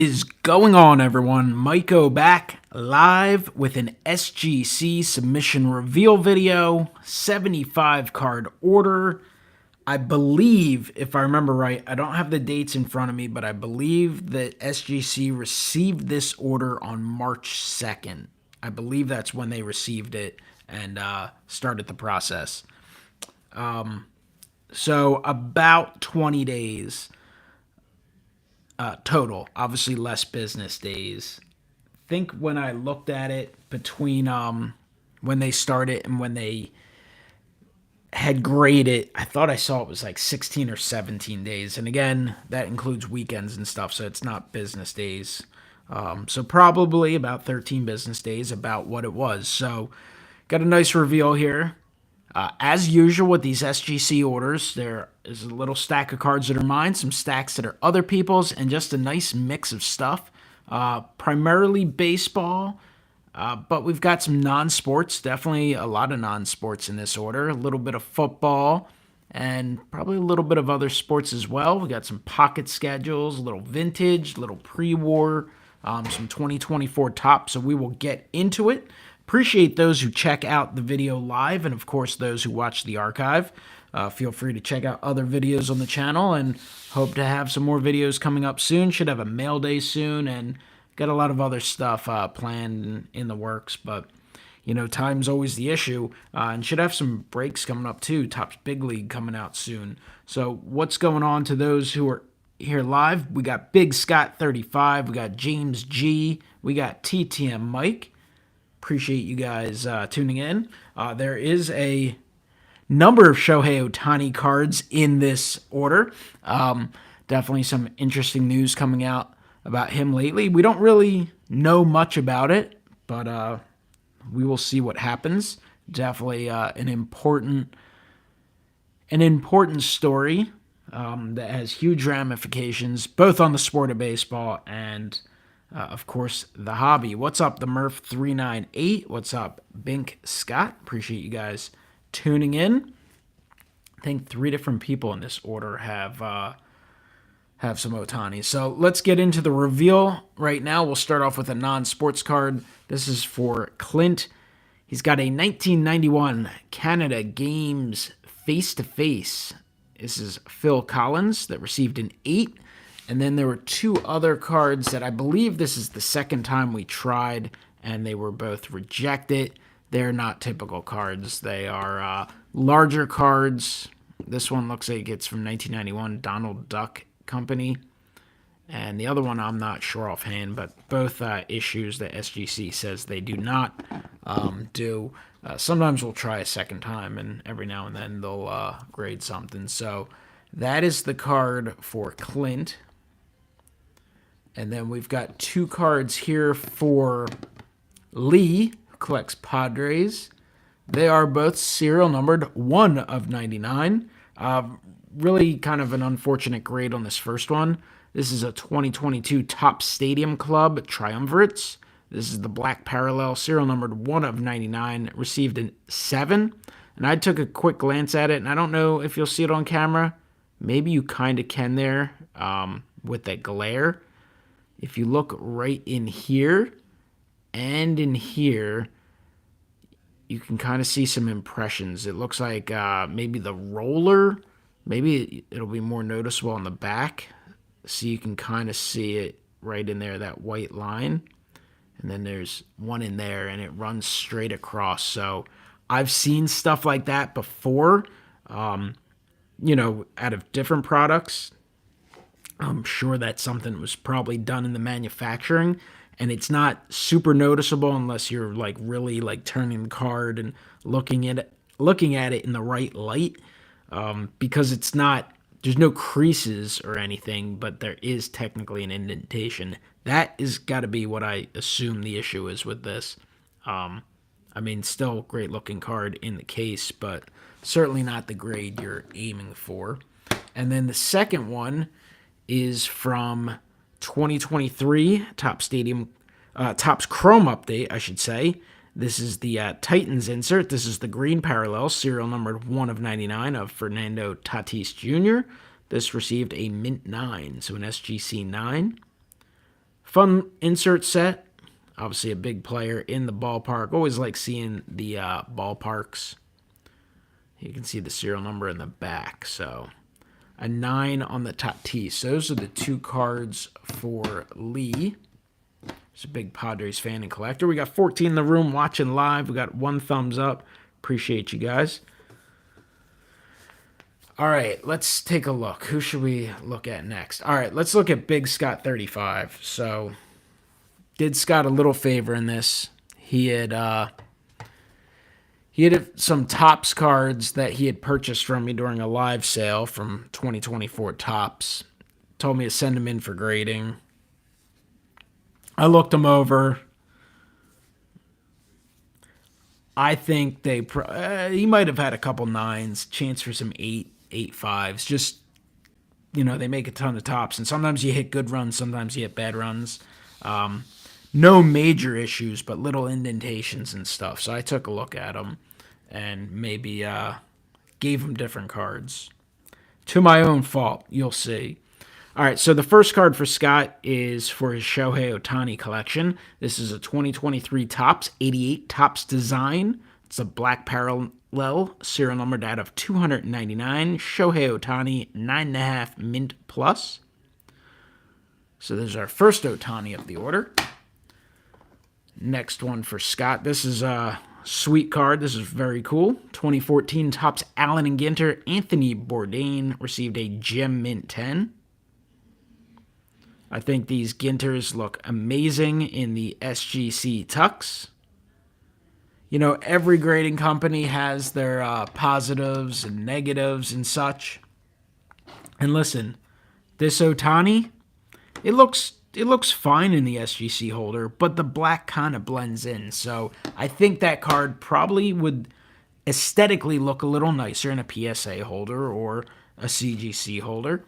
Is going on, everyone? MikeO back live with an SGC submission reveal video, 75 card order. I believe, if I remember right, I don't have the dates in front of me, but I believe that SGC received this order on March 2nd. I believe that's when they received it and started the process. So about 20 days total, obviously less business days. I think when I looked at it between when they started and when they had graded, I thought I saw it was like 16 or 17 days. And again, that includes weekends and stuff, so it's not business days. So probably about 13 business days, about what it was. So got a nice reveal here. As usual with these SGC orders, there is a little stack of cards that are mine, some stacks that are other people's, and just a nice mix of stuff. Primarily baseball, but we've got some non-sports, definitely a lot of non-sports in this order. A little bit of football, and probably a little bit of other sports as well. We got some pocket schedules, a little vintage, a little pre-war, some 2024 tops, so we will get into it. Appreciate those who check out the video live, and of course those who watch the archive. Feel free to check out other videos on the channel, and hope to have some more videos coming up soon. Should have a mail day soon, and got a lot of other stuff planned in the works, but you know, time's always the issue, and should have some breaks coming up too. Topps Big League coming out soon. So what's going on to those who are here live? We got Big Scott 35, we got James G, we got TTM Mike. Appreciate you guys tuning in. There is a number of Shohei Ohtani cards in this order. Definitely some interesting news coming out about him lately. We don't really know much about it, but we will see what happens. Definitely an important story that has huge ramifications, both on the sport of baseball and of course, the hobby. What's up, the Murph398? What's up, Bink Scott? Appreciate you guys tuning in. I think 3 different people in this order have some Ohtani. So let's get into the reveal right now. We'll start off with a non-sports card. This is for Clint. He's got a 1991 Canada Games face-to-face. This is Phil Collins that received an 8. And then there were 2 other cards that I believe this is the second time we tried, and they were both rejected. They're not typical cards. They are larger cards. This one looks like it's from 1991, Donald Duck Company. And the other one I'm not sure offhand, but both issues that SGC says they do not do. Sometimes we'll try a second time, and every now and then they'll grade something. So that is the card for Clint. And then we've got 2 cards here for Lee, who collects Padres. They are both serial numbered 1 of 99. Really kind of an unfortunate grade on this first one. This is a 2022 Topps Stadium Club Triumvirates. This is the black parallel, serial numbered 1 of 99, received a 7. And I took a quick glance at it, and I don't know if you'll see it on camera. Maybe you kind of can there with that glare. If you look right in here and in here, you can kind of see some impressions. It looks like maybe the roller, maybe it'll be more noticeable on the back. So you can kind of see it right in there, that white line. And then there's one in there, and it runs straight across. So I've seen stuff like that before, you know, out of different products. I'm sure that's something that was probably done in the manufacturing, and it's not super noticeable unless you're like really like turning the card and looking at it in the right light, because it's not, there's no creases or anything, but there is technically an indentation. That is got to be what I assume the issue is with this. I mean, still great looking card in the case, but certainly not the grade you're aiming for. And then the second one is from 2023 Topps Chrome update, I should say. This is the Titans insert. This is the green parallel, serial numbered 1 of 99 of Fernando Tatis Jr. This received a mint 9, so an SGC 9. Fun insert set. Obviously a big player in the ballpark. Always like seeing the ballparks. You can see the serial number in the back. So a 9 on the Tatis. So those are the 2 cards for Lee. He's a big Padres fan and collector. We got 14 in the room watching live. We got 1 thumbs up. Appreciate you guys. All right, let's take a look. Who should we look at next? All right, let's look at Big Scott 35. So did Scott a little favor in this. He had some Topps cards that he had purchased from me during a live sale from 2024 Topps. Told me to send them in for grading. I looked them over. I think he might have had a couple 9s, chance for some 8.5s. Just, they make a ton of Topps, and sometimes you hit good runs, sometimes you hit bad runs. No major issues, but little indentations and stuff. So I took a look at them and maybe gave him different cards. To my own fault, you'll see. All right, so the first card for Scott is for his Shohei Ohtani collection. This is a 2023 Topps 88 Topps design. It's a black parallel, serial numbered out of 299. Shohei Ohtani, 9.5 mint plus. So there's our first Ohtani of the order. Next one for Scott. This is a sweet card. This is very cool. 2014 Topps Allen and Ginter. Anthony Bourdain received a gem mint 10. I think these Ginters look amazing in the SGC tux. Every grading company has their positives and negatives and such. And listen, this Ohtani, it looks fine in the SGC holder, but the black kind of blends in. So I think that card probably would aesthetically look a little nicer in a PSA holder or a CGC holder.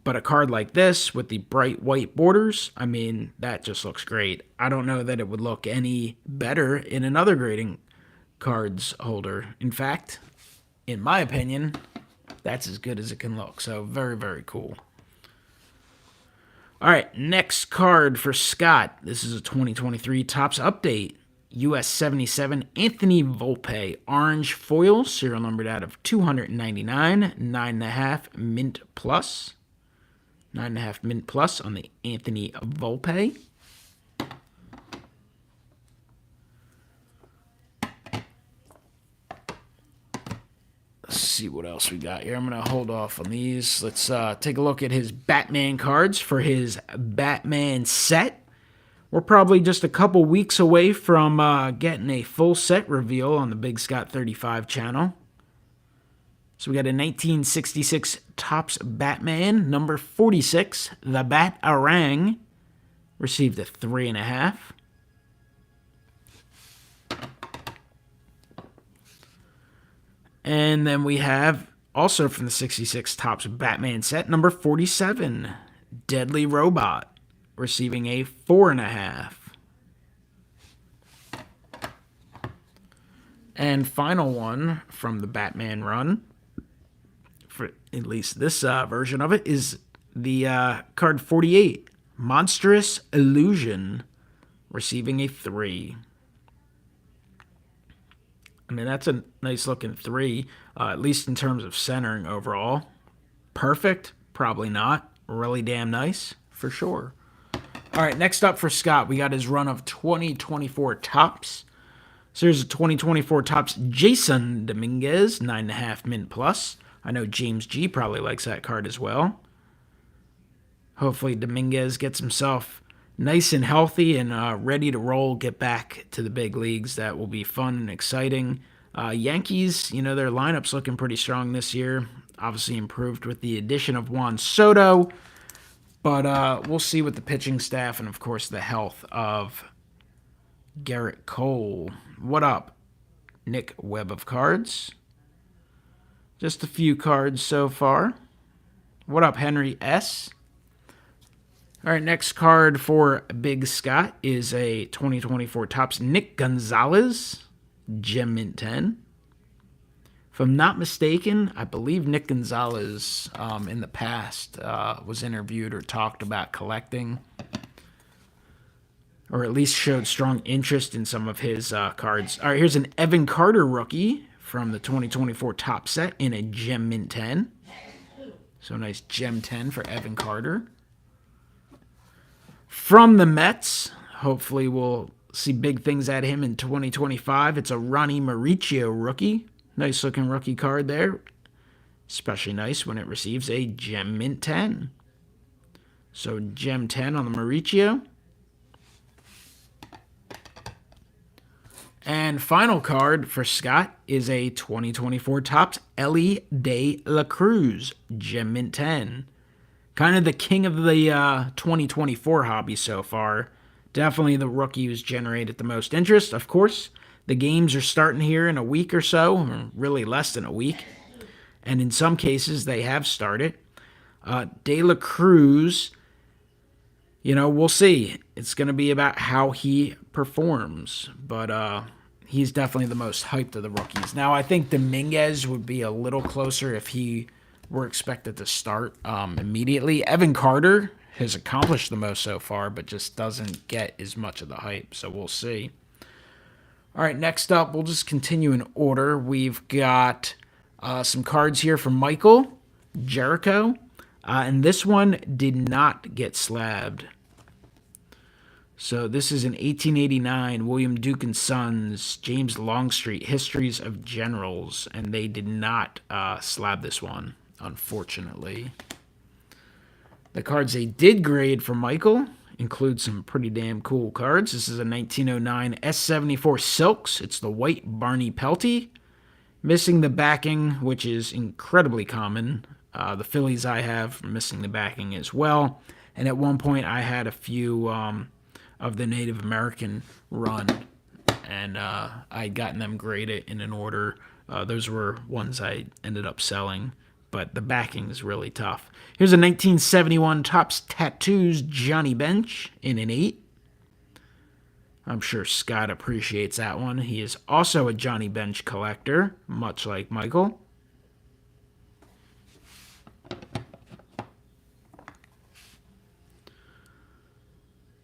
But a card like this with the bright white borders, that just looks great. I don't know that it would look any better in another grading cards holder. In fact, in my opinion, that's as good as it can look. So very, very cool. All right, next card for Scott. This is a 2023 Topps update. US 77 Anthony Volpe, orange foil, serial numbered out of 299, 9.5 mint plus. 9.5 mint plus on the Anthony Volpe. Let's see what else we got here. I'm going to hold off on these. Let's take a look at his Batman cards for his Batman set. We're probably just a couple weeks away from getting a full set reveal on the Big Scott 35 channel. So we got a 1966 Topps Batman, number 46, the Bat-A-Rang, received a 3.5. And then we have, also from the 66 Topps Batman set, number 47, Deadly Robot, receiving a 4.5. And final one from the Batman run, for at least this version of it, is the card 48, Monstrous Illusion, receiving a 3. That's a nice looking 3, at least in terms of centering overall. Perfect? Probably not. Really damn nice, for sure. All right, next up for Scott, we got his run of 2024 Topps. So here's a 2024 Topps Jason Dominguez, 9.5 mint plus. I know James G probably likes that card as well. Hopefully Dominguez gets himself nice and healthy and ready to roll, get back to the big leagues. That will be fun and exciting. Yankees, their lineup's looking pretty strong this year. Obviously improved with the addition of Juan Soto. But we'll see with the pitching staff and, of course, the health of Garrett Cole. What up, Nick Webb of Cards? Just a few cards so far. What up, Henry S? All right, next card for Big Scott is a 2024 Topps Nick Gonzalez, Gem Mint 10. If I'm not mistaken, I believe Nick Gonzalez in the past was interviewed or talked about collecting. or at least showed strong interest in some of his cards. All right, here's an Evan Carter rookie from the 2024 top set in a Gem Mint 10. So nice Gem 10 for Evan Carter. From the Mets, hopefully we'll see big things at him in 2025. It's a Ronnie Mauricio rookie. Nice looking rookie card there. Especially nice when it receives a Gem Mint 10. So Gem 10 on the Mauricio. And final card for Scott is a 2024 Topps Elly De La Cruz Gem Mint 10. Kind of the king of the 2024 hobby so far. Definitely the rookie who's generated the most interest. Of course, the games are starting here in a week or so, or really less than a week. And in some cases, they have started. De La Cruz, we'll see. It's going to be about how he performs. But he's definitely the most hyped of the rookies. Now, I think Dominguez would be a little closer if he were expected to start immediately. Evan Carter has accomplished the most so far, but just doesn't get as much of the hype. So we'll see. All right, next up, we'll just continue in order. We've got some cards here from Michael Jericho. And this one did not get slabbed. So this is an 1889 William Duke and Sons, James Longstreet, Histories of Generals. And they did not slab this one, unfortunately. The cards they did grade for Michael include some pretty damn cool cards. This is a 1909 S74 Silks. It's the white Barney Pelty. Missing the backing, which is incredibly common. The Phillies I have missing the backing as well. And at one point I had a few of the Native American run. And I had gotten them graded in an order. Those were ones I ended up selling. But the backing is really tough. Here's a 1971 Topps Tattoos Johnny Bench in an 8. I'm sure Scott appreciates that one. He is also a Johnny Bench collector, much like Michael.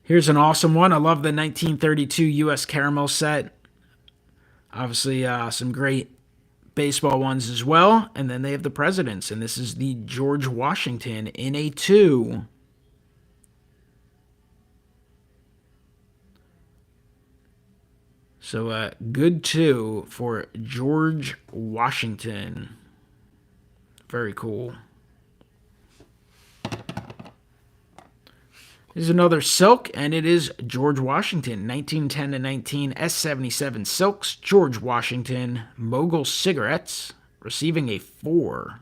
Here's an awesome one. I love the 1932 U.S. Caramel set. Obviously, some great baseball ones as well. And then they have the presidents. And this is the George Washington in a 2. So good 2 for George Washington. Very cool. Here's another silk, and it is George Washington, 1910 to 19 S77 Silks, George Washington, Mogul Cigarettes, receiving a 4.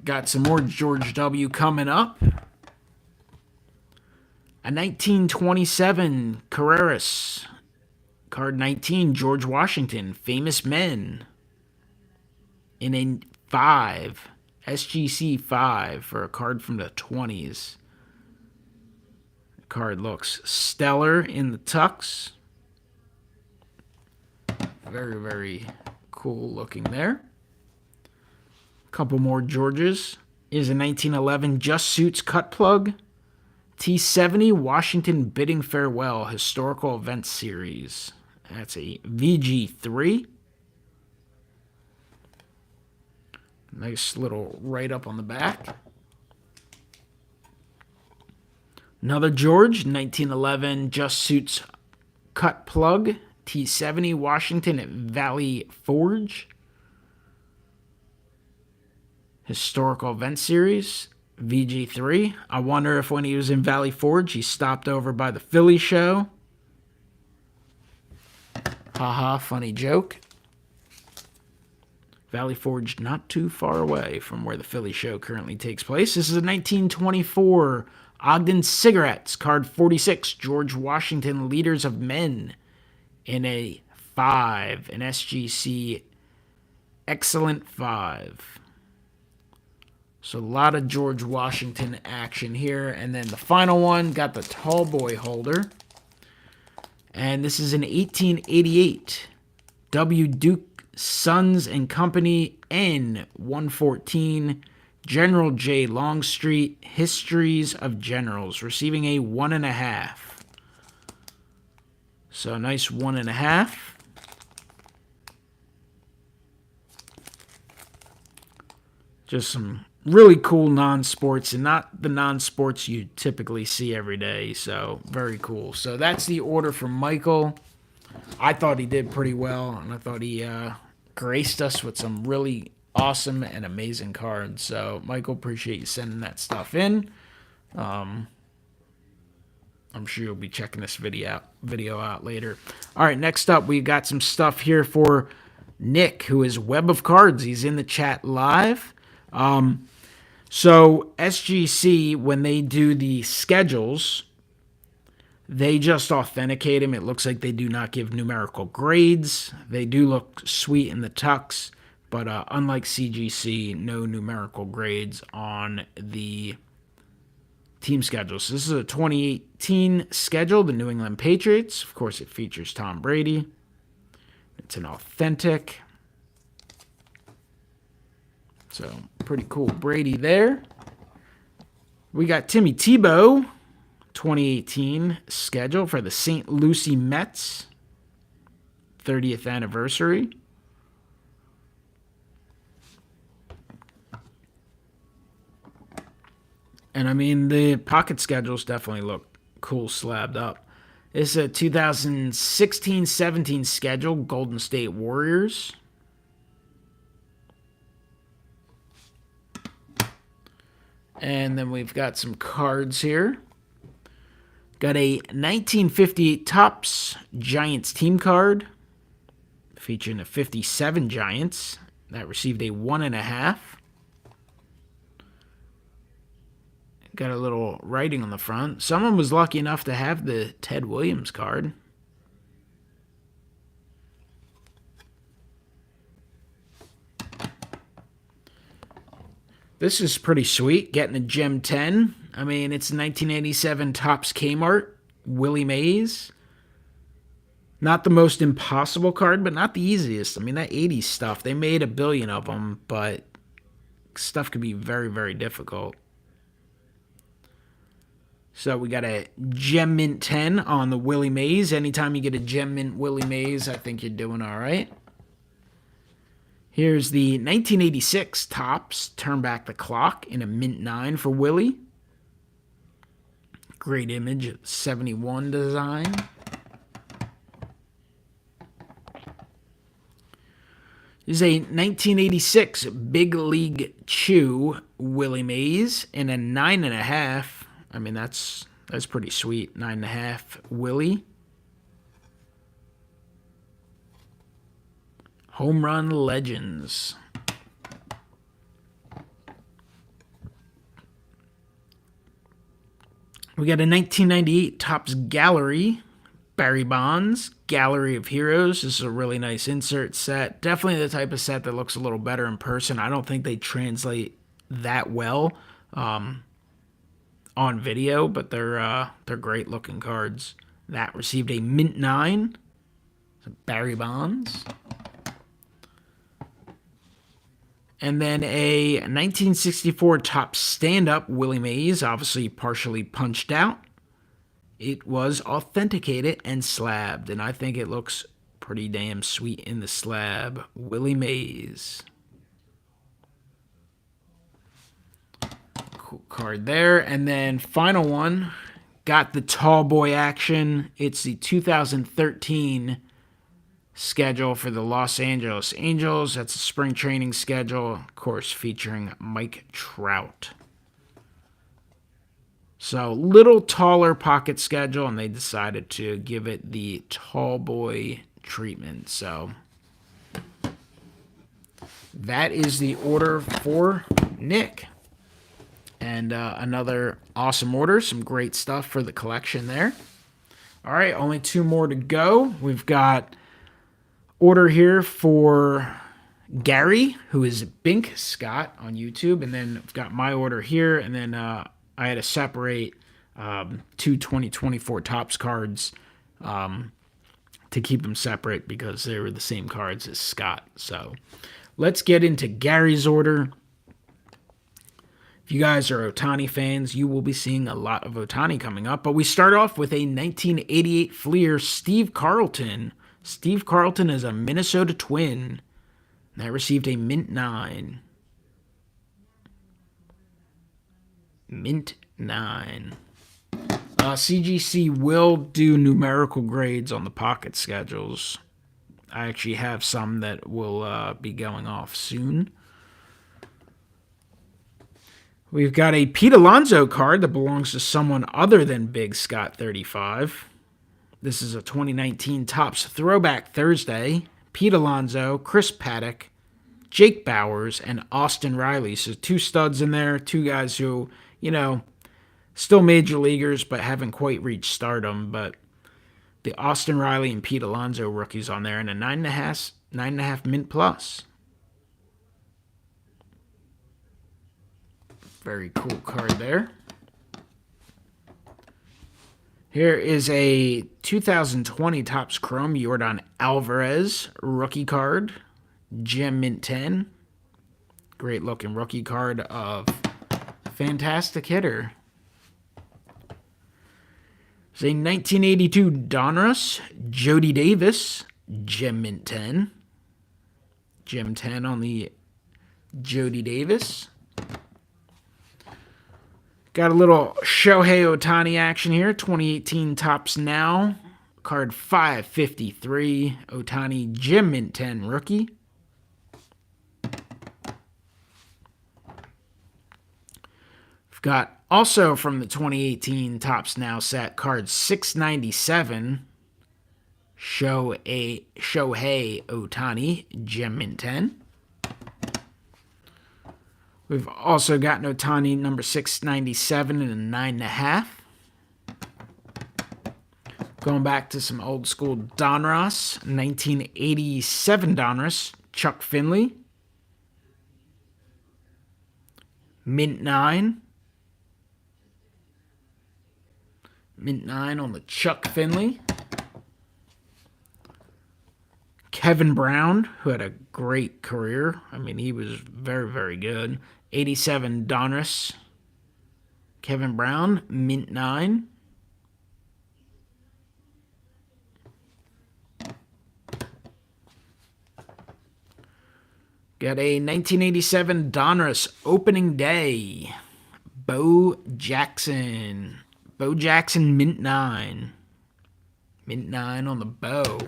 Got some more George W. coming up. A 1927 Carreras, card 19, George Washington, Famous Men, in a 5. SGC 5 for a card from the 20s. The card looks stellar in the tux. Very, very cool looking there. A couple more Georges. Is a 1911 Just Suits Cut Plug. T70 Washington Bidding Farewell Historical Events Series. That's a VG3. Nice little write-up on the back. Another George, 1911 Just Suits Cut Plug, T70 Washington at Valley Forge. Historical Event Series, VG3. I wonder if when he was in Valley Forge, he stopped over by the Philly show. Haha, funny joke. Valley Forge not too far away from where the Philly show currently takes place. This is a 1924 Ogden Cigarettes, card 46, George Washington Leaders of Men, in a 5, an SGC Excellent 5. So a lot of George Washington action here. And then the final one, got the tall boy holder. And this is an 1888 W. Duke Sons and Company N114 General J. Longstreet, Histories of Generals, receiving a 1.5. So a nice 1.5. Just some really cool non-sports, and not the non-sports you typically see every day. So very cool. So that's the order from Michael. I thought he did pretty well, and I thought he graced us with some really awesome and amazing cards. So Michael, appreciate you sending that stuff in. I'm sure you'll be checking this video out later. All right, next up, we got some stuff here for Nick, who is Web of Cards. He's in the chat live. So SGC, when they do the schedules, they just authenticate them. It looks like they do not give numerical grades. They do look sweet in the tucks, but unlike CGC, no numerical grades on the team schedule. So this is a 2018 schedule, the New England Patriots. Of course, it features Tom Brady. It's an authentic. So pretty cool Brady there. We got Timmy Tebow, 2018 schedule for the St. Lucie Mets, 30th anniversary. And I mean, the pocket schedules definitely look cool slabbed up. This is a 2016-17 schedule, Golden State Warriors. And then we've got some cards here. Got a 1958 Topps Giants team card featuring the 57 Giants. That received a 1.5. Got a little writing on the front. Someone was lucky enough to have the Ted Williams card. This is pretty sweet, getting a Gem 10. I mean, it's 1987 Topps Kmart, Willie Mays. Not the most impossible card, but not the easiest. I mean, that 80s stuff, they made a billion of them, but stuff could be very, very difficult. So we got a Gem Mint 10 on the Willie Mays. Anytime you get a Gem Mint Willie Mays, I think you're doing all right. Here's the 1986 Topps Turn Back the Clock in a Mint 9 for Willie. Great image, 71 design. This is a 1986 Big League Chew Willie Mays in a 9.5. I mean, that's pretty sweet. 9.5 Willie. Home Run Legends. We got a 1998 Topps Gallery, Barry Bonds, Gallery of Heroes. This is a really nice insert set. Definitely the type of set that looks a little better in person. I don't think they translate that well on video, but they're great looking cards. That received a Mint 9. Barry Bonds. And then a 1964 Topps Stand-Up Willie Mays, obviously partially punched out. It was authenticated and slabbed, and I think it looks pretty damn sweet in the slab. Willie Mays. Cool card there. And then final one, got the tall boy action. It's the 2013 schedule for the Los Angeles Angels. That's a spring training schedule, of course, featuring Mike Trout. So, little taller pocket schedule, and they decided to give it the tall boy treatment. So, that is the order for Nick. And another awesome order. Some great stuff for the collection there. All right, only two more to go. We've got order here for Gary, who is Bink Scott on YouTube, and then I've got my order here, and then I had to separate two 2024 Topps cards to keep them separate because they were the same cards as Scott. So let's get into Gary's order. If you guys are Ohtani fans, you will be seeing a lot of Ohtani coming up. But we start off with a 1988 Fleer, Steve Carlton. Steve Carlton is a Minnesota Twin. That received a Mint 9. Mint 9. CGC will do numerical grades on the pocket schedules. I actually have some that will be going off soon. We've got a Pete Alonso card that belongs to someone other than Big Scott 35. This is a 2019 Topps Throwback Thursday. Pete Alonso, Chris Paddock, Jake Bowers, and Austin Riley. So 2 studs in there, 2 guys who, still major leaguers but haven't quite reached stardom. But the Austin Riley and Pete Alonso rookies on there, and a 9.5 mint plus. Very cool card there. Here is a 2020 Topps Chrome Yordan Alvarez rookie card. Gem Mint 10. Great looking rookie card of fantastic hitter. It's a 1982 Donruss Jody Davis. Gem Mint 10. Gem 10 on the Jody Davis. Got a little Shohei Ohtani action here. 2018 Topps Now. Card 553. Ohtani Gem Mint 10 rookie. We've got also from the 2018 Topps Now set, card 697. Shohei Ohtani Gem Mint 10. We've also got an Ohtani number 697 and a 9.5. Going back to some old school Donruss, 1987 Donruss, Chuck Finley. Mint 9. Mint 9 on the Chuck Finley. Kevin Brown, who had a great career. I mean, he was very, very good. 87 Donruss. Kevin Brown, Mint 9. Got a 1987 Donruss opening day. Bo Jackson. Bo Jackson, Mint 9. Mint 9 on the Bo.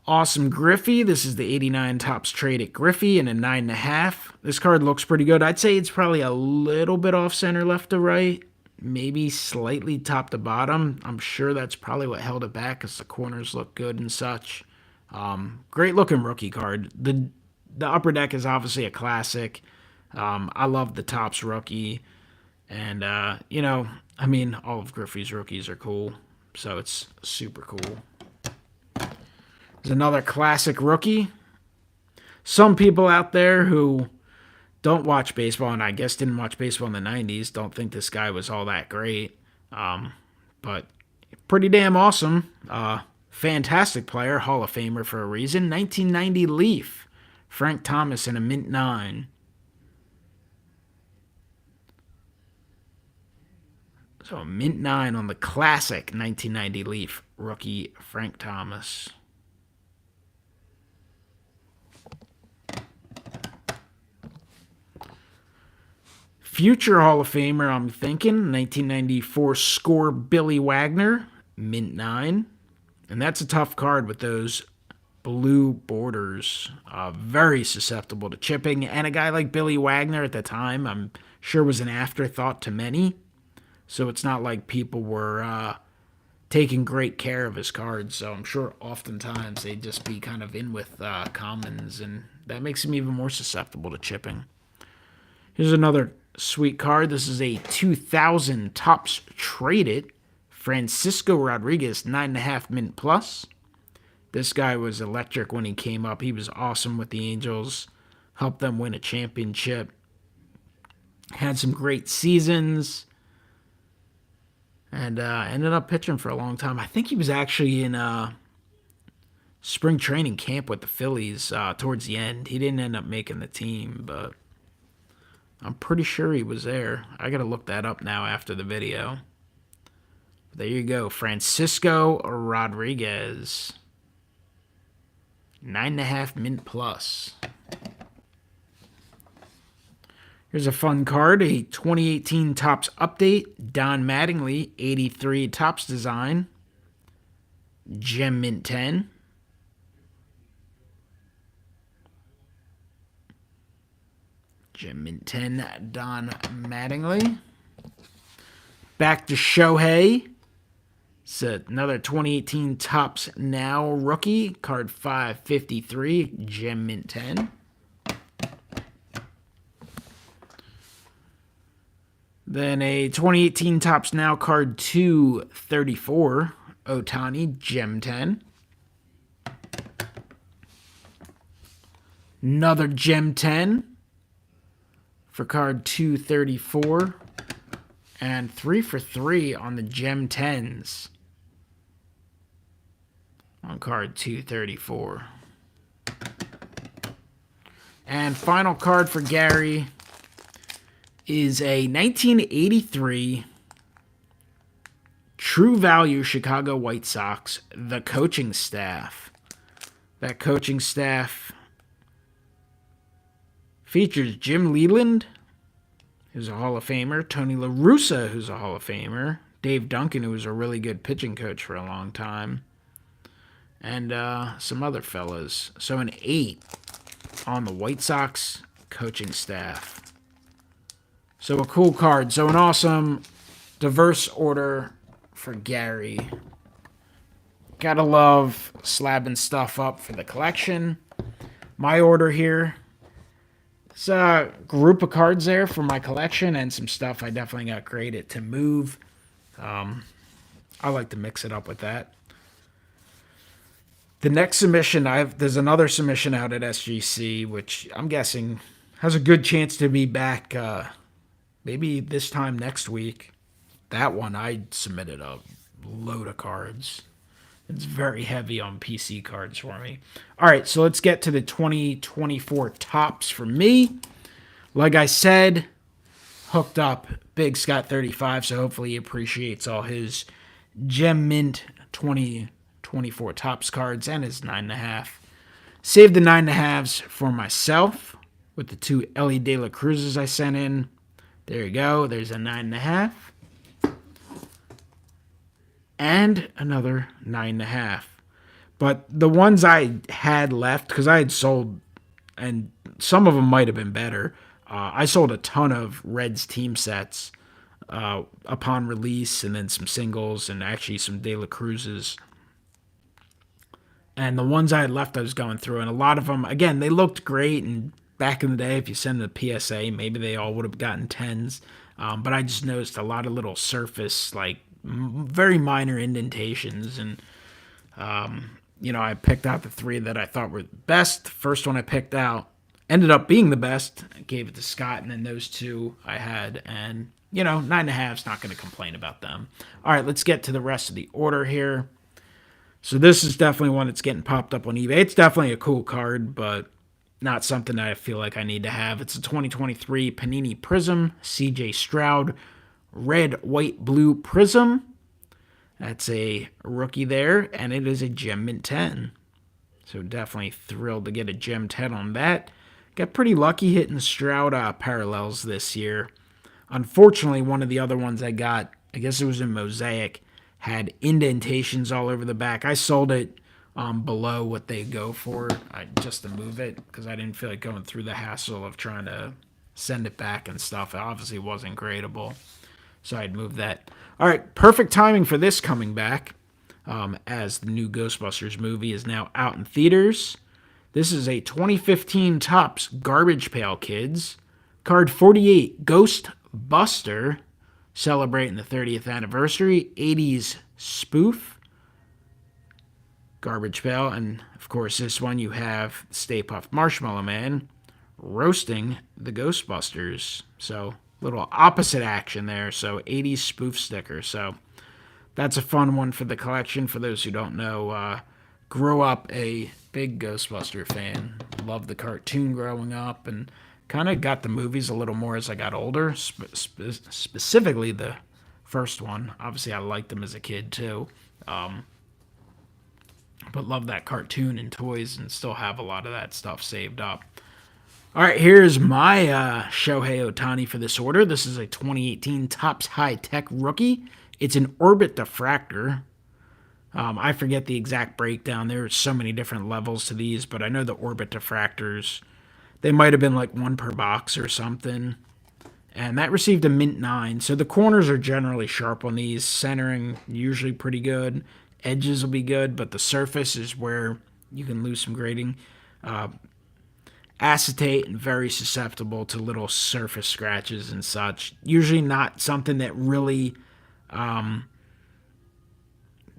Awesome Griffey. This is the 89 Topps Trade at Griffey and a 9.5. This card looks pretty good. I'd say it's probably a little bit off center left to right. Maybe slightly top to bottom. I'm sure that's probably what held it back because the corners look good and such. Great looking rookie card. The upper deck is obviously a classic. I love the Topps rookie. And, all of Griffey's rookies are cool. So it's super cool. There's another classic rookie. Some people out there who don't watch baseball, and I guess didn't watch baseball in the 90s, don't think this guy was all that great. But pretty damn awesome. Fantastic player, Hall of Famer for a reason. 1990 Leaf, Frank Thomas in a Mint 9. So a Mint 9 on the classic 1990 Leaf rookie Frank Thomas. Future Hall of Famer, I'm thinking, 1994 Score Billy Wagner, Mint 9. And that's a tough card with those blue borders. Very susceptible to chipping. And a guy like Billy Wagner at the time, I'm sure was an afterthought to many. So it's not like people were taking great care of his cards. So I'm sure oftentimes they'd just be kind of in with commons. And that makes him even more susceptible to chipping. Here's another sweet card. This is a 2000 Topps Traded Francisco Rodriguez 9.5 mint plus. This guy was electric when he came up. He was awesome with the Angels. Helped them win a championship. Had some great seasons. And ended up pitching for a long time. I think he was actually in spring training camp with the Phillies towards the end. He didn't end up making the team, but I'm pretty sure he was there. I got to look that up now after the video. There you go. Francisco Rodriguez. 9.5 mint plus. Here's a fun card. A 2018 Topps update. Don Mattingly. 83 Topps design. Gem mint 10. Gem mint 10. Don Mattingly. Back to Shohei. It's another 2018 Topps Now rookie. Card 553. Gem mint 10. Then a 2018 Topps Now card 234. Ohtani. Gem 10. Another Gem 10 for card 234. And 3 for 3 on the Gem 10s on card 234. And final card for Gary is a 1983 True Value Chicago White Sox, the coaching staff. That coaching staff features Jim Leland, who's a Hall of Famer, Tony La Russa, who's a Hall of Famer, Dave Duncan, who was a really good pitching coach for a long time, and some other fellas. So an 8 on the White Sox coaching staff. So a cool card. So an awesome, diverse order for Gary. Gotta love slabbing stuff up for the collection. My order here. It's a group of cards there for my collection and some stuff I definitely got graded to move. I like to mix it up with that. The next submission, there's another submission out at SGC, which I'm guessing has a good chance to be back maybe this time next week. That one, I submitted a load of cards. It's very heavy on PC cards for me. All right, so let's get to the 2024 Topps for me. Like I said, hooked up Big Scott 35, so hopefully he appreciates all his Gem Mint 2024 Topps cards and his 9.5. Saved the 9.5s for myself with the 2 Ellie De La Cruzes I sent in. There you go. There's a 9.5. And another 9.5. But the ones I had left, because I had sold, and some of them might have been better, I sold a ton of Reds team sets upon release, and then some singles, and actually some De La Cruzes. And the ones I had left, I was going through, and a lot of them, again, they looked great, and back in the day, if you send a PSA, maybe they all would have gotten 10s. But I just noticed a lot of little surface, like, very minor indentations, and I picked out the 3 that I thought were the best. The first one I picked out ended up being the best. I gave it to Scott, and then those 2 I had, and 9.5's not going to complain about them. All right, let's get to the rest of the order here. So this is definitely one that's getting popped up on eBay. It's definitely a cool card, but not something that I feel like I need to have. It's a 2023 Panini Prism, CJ Stroud, red, white, blue Prism. That's a rookie there, and it is a Gem Mint 10. So definitely thrilled to get a Gem 10 on that. Got pretty lucky hitting Stroud parallels this year. Unfortunately, one of the other ones I got, I guess it was in Mosaic, had indentations all over the back. I sold it below what they go for just to move it because I didn't feel like going through the hassle of trying to send it back and stuff. It obviously wasn't gradable. So I'd move that. All right, perfect timing for this coming back as the new Ghostbusters movie is now out in theaters. This is a 2015 Topps Garbage Pail Kids. Card 48, Ghost Buster, celebrating the 30th anniversary. 80s spoof. Garbage Pail. And, of course, this one you have Stay Puft Marshmallow Man roasting the Ghostbusters. So little opposite action there. So 80s spoof sticker. So that's a fun one for the collection. For those who don't know, grew up a big Ghostbuster fan. Loved the cartoon growing up, and kind of got the movies a little more as I got older. Specifically the first one. Obviously, I liked them as a kid too. Um, but love that cartoon and toys, and still have a lot of that stuff saved up. All right, here's my Shohei Ohtani for this order. This is a 2018 Topps High Tech rookie. It's an orbit diffractor. I forget the exact breakdown. There are so many different levels to these, but I know the orbit diffractors, they might have been like one per box or something. And that received a mint 9. So the corners are generally sharp on these. Centering, usually pretty good. Edges will be good, but the surface is where you can lose some grading. Acetate and very susceptible to little surface scratches and such. Usually not something that really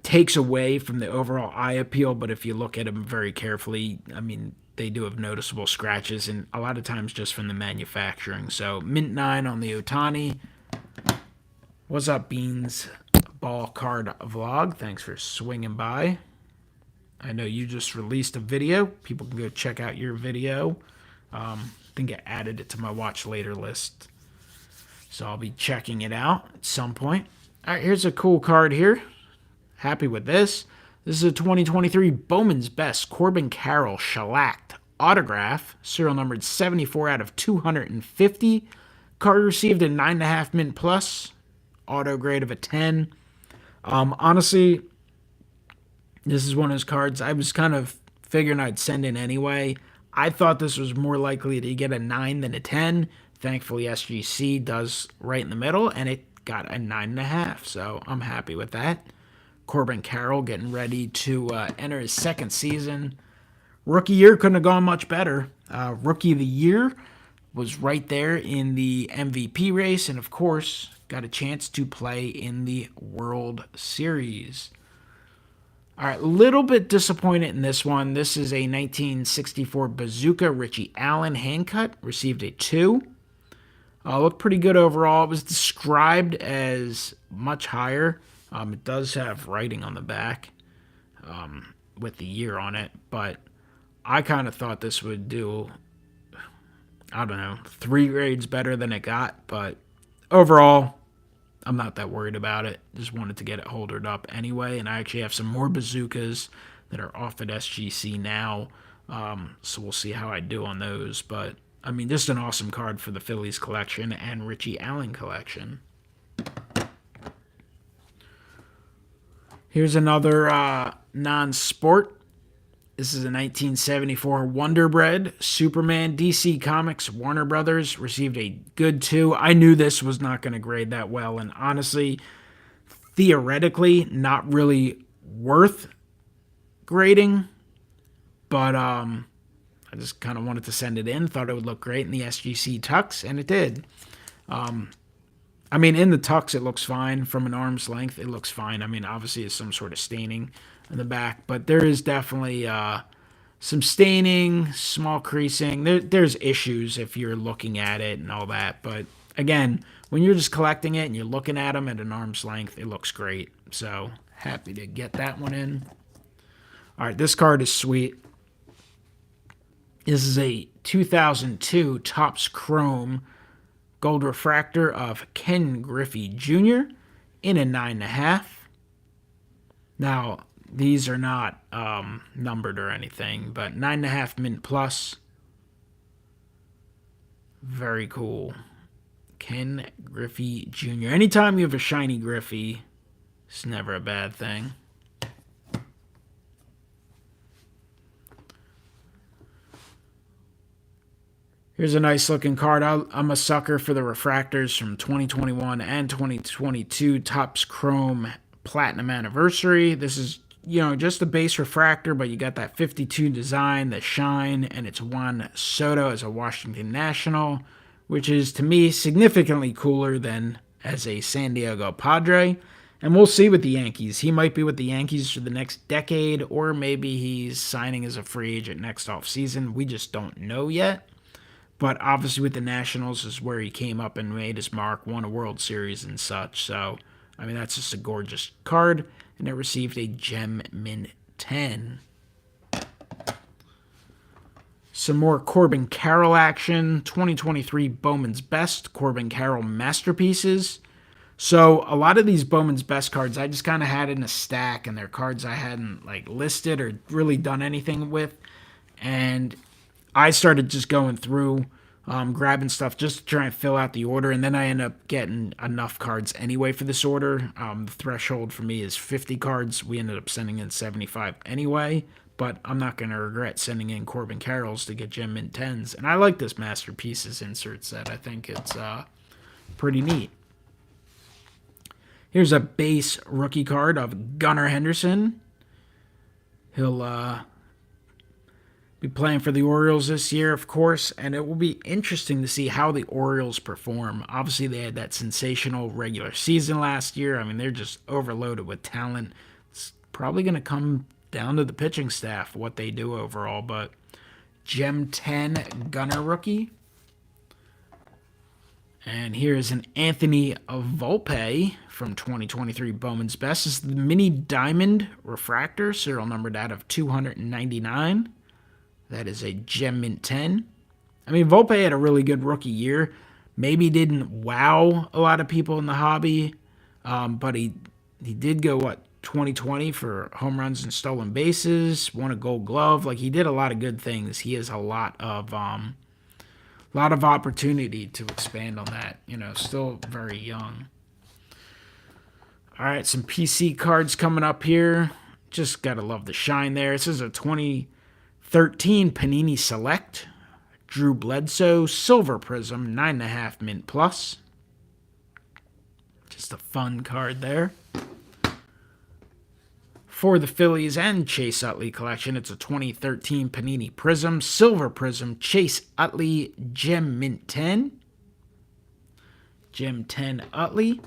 takes away from the overall eye appeal, but if you look at them very carefully, I mean, they do have noticeable scratches, and a lot of times just from the manufacturing. So, mint 9 on the Ohtani. What's up, Beans Ball Card Vlog? Thanks for swinging by. I know you just released a video. People can go check out your video. I think I added it to my watch later list, so I'll be checking it out at some point. All right, here's a cool card here. Happy with this. This is a 2023 Bowman's Best Corbin Carroll shellacked autograph, serial numbered 74 out of 250. Card received a 9.5 mint plus, auto grade of a 10. Honestly, this is one of those cards I was kind of figuring I'd send in anyway. I thought this was more likely to get a 9 than a 10. Thankfully, SGC does right in the middle, and it got a 9.5, so I'm happy with that. Corbin Carroll getting ready to enter his second season. Rookie year couldn't have gone much better. Rookie of the year was right there in the MVP race, and of course, got a chance to play in the World Series. All right, a little bit disappointed in this one. This is a 1964 Bazooka Richie Allen hand cut. Received a 2. Looked pretty good overall. It was described as much higher. It does have writing on the back with the year on it, but I kind of thought this would do, I don't know, 3 grades better than it got, but overall, I'm not that worried about it. Just wanted to get it holdered up anyway, and I actually have some more bazookas that are off at SGC now, so we'll see how I do on those, but I mean, just an awesome card for the Phillies collection and Richie Allen collection. Here's another non-sport. This is a 1974 Wonder Bread Superman DC Comics Warner Brothers. Received a good 2. I knew this was not going to grade that well, and honestly, theoretically, not really worth grading. But I just kind of wanted to send it in. Thought it would look great in the SGC tux, and it did. I mean, in the tux, it looks fine. From an arm's length, it looks fine. I mean, obviously, it's some sort of staining in the back, but there is definitely some staining, small creasing. There's issues if you're looking at it and all that. But again, when you're just collecting it and you're looking at them at an arm's length, it looks great. So happy to get that one in. All right, this card is sweet. This is a 2002 Topps Chrome Gold Refractor of Ken Griffey Jr. in a 9.5. Now, these are not numbered or anything, but 9.5 mint plus. Very cool. Ken Griffey Jr. Anytime you have a shiny Griffey, it's never a bad thing. Here's a nice looking card. I'm a sucker for the refractors from 2021 and 2022 Topps Chrome Platinum Anniversary. This is, just a base refractor, but you got that 52 design, the shine, and it's Juan Soto as a Washington National, which is, to me, significantly cooler than as a San Diego Padre. And we'll see with the Yankees. He might be with the Yankees for the next decade, or maybe he's signing as a free agent next offseason. We just don't know yet. But obviously with the Nationals is where he came up and made his mark, won a World Series and such. So, I mean, that's just a gorgeous card. And it received a Gem Mint 10. Some more Corbin Carroll action. 2023 Bowman's Best Corbin Carroll Masterpieces. So a lot of these Bowman's Best cards I just kind of had in a stack, and they're cards I hadn't like listed or really done anything with. And I started just going through, grabbing stuff just to try and fill out the order, and then I end up getting enough cards anyway for this order. The threshold for me is 50 cards. We ended up sending in 75 anyway, but I'm not going to regret sending in Corbin Carrolls to get Gem Mint 10s. And I like this Masterpieces insert set. I think it's pretty neat. Here's a base rookie card of Gunnar Henderson. He'll be playing for the Orioles this year, of course, and it will be interesting to see how the Orioles perform. Obviously, they had that sensational regular season last year. I mean, they're just overloaded with talent. It's probably going to come down to the pitching staff, what they do overall, but Gem 10 Gunnar rookie. And here's an Anthony Volpe from 2023 Bowman's Best. This is the mini diamond refractor, serial numbered out of 299. That is a Gem Mint 10. I mean, Volpe had a really good rookie year. Maybe didn't wow a lot of people in the hobby, but he did go, 2020 for home runs and stolen bases, won a Gold Glove. Like, he did a lot of good things. He has a lot of opportunity to expand on that. Still very young. All right, some PC cards coming up here. Just got to love the shine there. This is a 2013 Panini Select. Drew Bledsoe, Silver Prism, 9.5 Mint Plus. Just a fun card there. For the Phillies and Chase Utley collection, it's a 2013 Panini Prism, Silver Prism, Chase Utley, Gem Mint 10. Gem 10 Utley.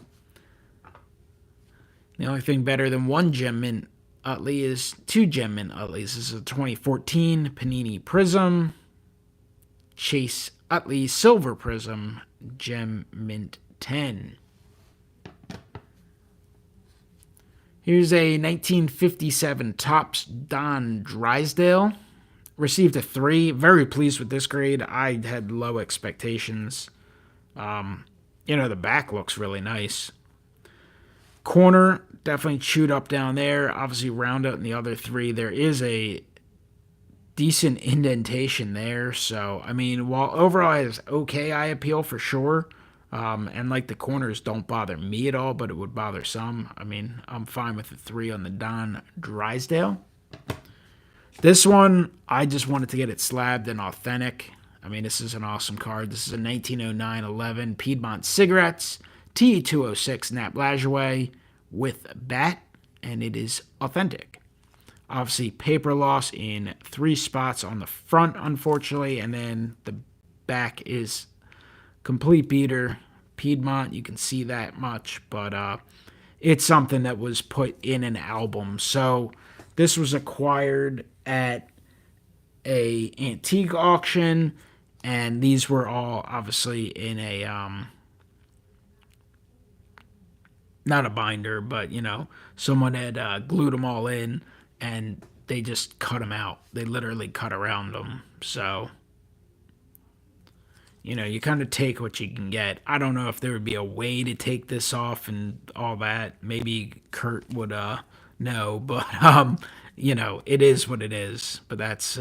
The only thing better than one Gem Mint Utley is two Gem Mint Utleys. This is a 2014 Panini Prism, Chase Utley, Silver Prism, Gem Mint 10. Here's a 1957 Topps Don Drysdale. Received a 3. Very pleased with this grade. I had low expectations. The back looks really nice. Corner, definitely chewed up down there. Obviously, round out in the other 3. There is a decent indentation there. So, I mean, while overall it has okay eye appeal for sure, and the corners don't bother me at all, but it would bother some. I mean, I'm fine with the 3 on the Don Drysdale. This one, I just wanted to get it slabbed and authentic. I mean, this is an awesome card. This is a 1909-11 Piedmont Cigarettes T206 Nap Lajoie with bat, and it is authentic. Obviously, paper loss in 3 spots on the front, unfortunately, and then the back is complete beater. Piedmont, you can see that much, but it's something that was put in an album. So this was acquired at a antique auction, and these were all obviously in a not a binder, but someone had glued them all in, and they just cut them out. They literally cut around them. So you kind of take what you can get. I don't know if there would be a way to take this off and all that. Maybe Kurt would know, but it is what it is. But that's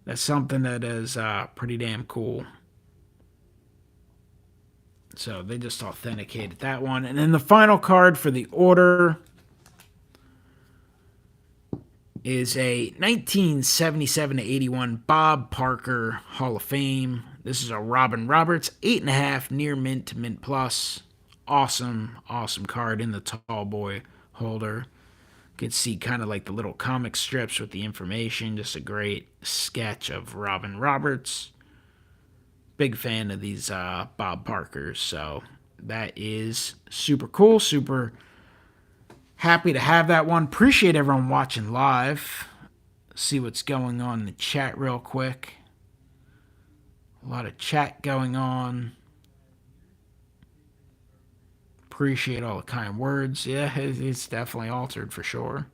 that's something that is pretty damn cool. So they just authenticated that one. And then the final card for the order is a 1977-81 Bob Parker Hall of Fame. This is a Robin Roberts, 8.5 near mint to mint plus. Awesome card in the tall boy holder. You can see kind of like the little comic strips with the information. Just a great sketch of Robin Roberts. Big fan of these Bob Parkers. So that is super cool, super happy to have that one. Appreciate everyone watching live. See what's going on in the chat real quick. A lot of chat going on. Appreciate all the kind words. Yeah, it's definitely altered for sure.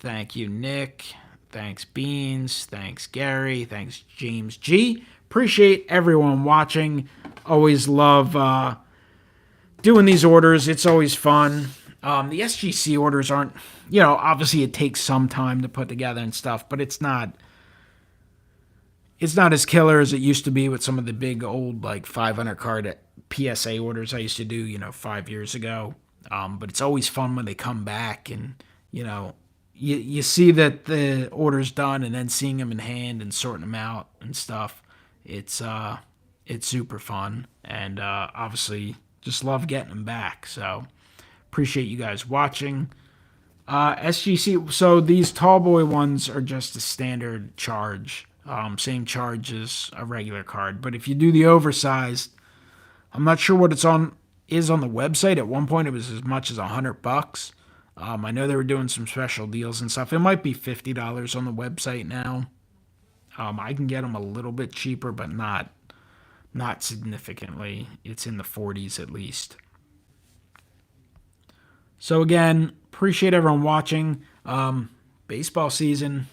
Thank you, Nick. Thanks, Beans. Thanks, Gary. Thanks, James G. Appreciate everyone watching. Always love doing these orders. It's always fun. The SGC orders aren't, obviously it takes some time to put together and stuff, but it's not as killer as it used to be with some of the big old like 500 card PSA orders I used to do, 5 years ago. But it's always fun when they come back and, you see that the order's done and then seeing them in hand and sorting them out and stuff. It's super fun. And obviously just love getting them back. So appreciate you guys watching. SGC, so these tall boy ones are just a standard charge. Same charge as a regular card. But if you do the oversized, I'm not sure what is on the website. At one point, it was as much as $100. I know they were doing some special deals and stuff. It might be $50 on the website now. I can get them a little bit cheaper, but not significantly. It's in the 40s at least. So again, appreciate everyone watching. Baseball season,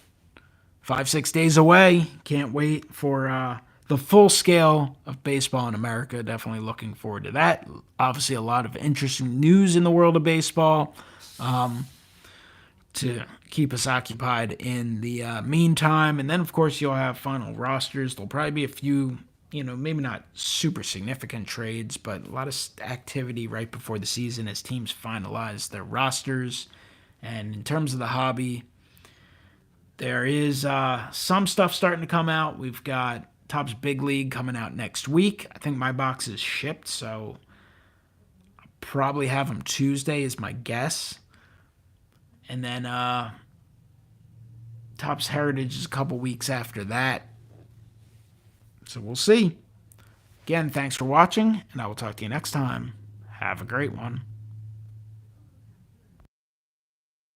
5-6 days away. Can't wait for the full scale of baseball in America. Definitely looking forward to that. Obviously, a lot of interesting news in the world of baseball to keep us occupied in the meantime. And then, of course, you'll have final rosters. There'll probably be a few, maybe not super significant trades, but a lot of activity right before the season as teams finalize their rosters. And in terms of the hobby, there is some stuff starting to come out. We've got Topps Big League coming out next week. I think my box is shipped, so I'll probably have them Tuesday is my guess. And then Topps Heritage is a couple weeks after that. So we'll see. Again, thanks for watching, and I will talk to you next time. Have a great one.